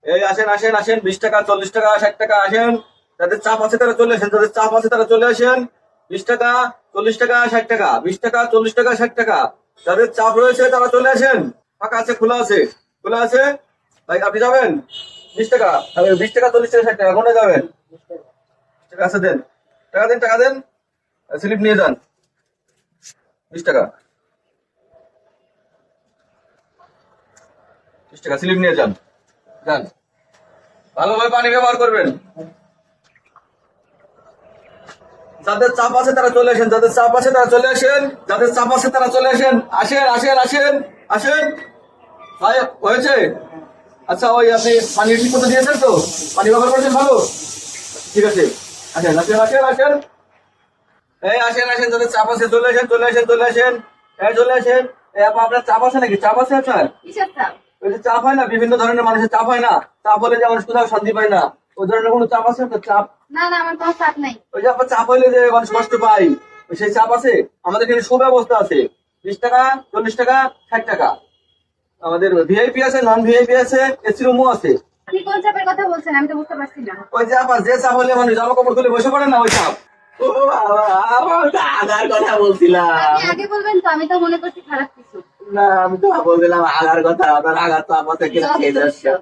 এই আসেন আসেন আসেন, 20 টাকা, 40 টাকা, 60 টাকা, আসেন। যাদের চাপ আছে তারা চলে আসেন, যাদের চাপ আছে তারা চলে আসেন। 20 টাকা, 40 টাকা, 60 টাকা, 20 টাকা, 40 টাকা, 60 টাকা। যাদের চাপ রয়েছে তারা চলে আসেন। ফাঁকা আছে, খোলা আছে, খোলা আছে। ভাই আপনি যাবেন? 20 টাকা, 20 টাকা, 40 টাকা, 60 টাকা, কোনটা যাবেন? টাকা আছে, দেন, টাকা দেন, টাকা দেন, স্লিপ নিয়ে যান। 20 টাকা, 20 টাকা স্লিপ নিয়ে যান, যান। ভালোভাবে পানি ব্যবহার করবেন। যাদের চাপ আছে তারা চলে আসেন, যাদের চাপ আছে তারা চলে আসেন, যাদের চাপ আছে তারা চলে আসেন। আসেন আসেন আসেন আসেন। ভাই হয়েছে? আচ্ছা, ওই আপনি পানি ঠিক মতো দিয়েছেন তো? পানি ব্যবহার করেছেন ভালো? ঠিক আছে, আসেন আসেন আসেন আসেন। এই আসেন আসেন, যাদের চাপ আছে চলে আসেন, চলে আসেন, চলে আসেন। এই চলে আসেন। এই আপা, আপনার চাপ আছে নাকি? চাপ আছে আপনার? কিসের চাপ? ওই যে চাপ হয় না, বিভিন্ন ধরনের মানুষের চাপ হয় না? চাপ হলে যে মানুষ কোথাও শান্তি পায় না, ওই ধরনের কোনো চাপ আছে আপনার? চাপ, না না, আমার কোনো চাপ নাই। ওই যে আপনার চাপ হইলে যে মানুষ কষ্ট পায়, ওই সেই চাপ আছে? আমাদের এখানে সুব্যবস্থা আছে। 20 টাকা, 40 টাকা, 60 টাকা। আমাদের ভিআইপি আছে, নন ভিআইপি আছে, এসি রুমও আছে। আপনি কোন চাপের কথা বলছেন আমি তো বুঝতে পারছি না। ওই যে আপনার যে চাপ হলে মানুষ জামা কাপড় খুলে বসে পড়ে না, ওই চাপ। ও বাবা, আমার তো আগার কথা বলছিলাম। আপনি আগে বলবেন তো, আমি তো মনে করছি খারাপ কিছু। না, আমি তো বলছিলাম আগার কথা, আপনার আগার তো আমার থেকে যত খেয়ে যাচ্ছে। সব।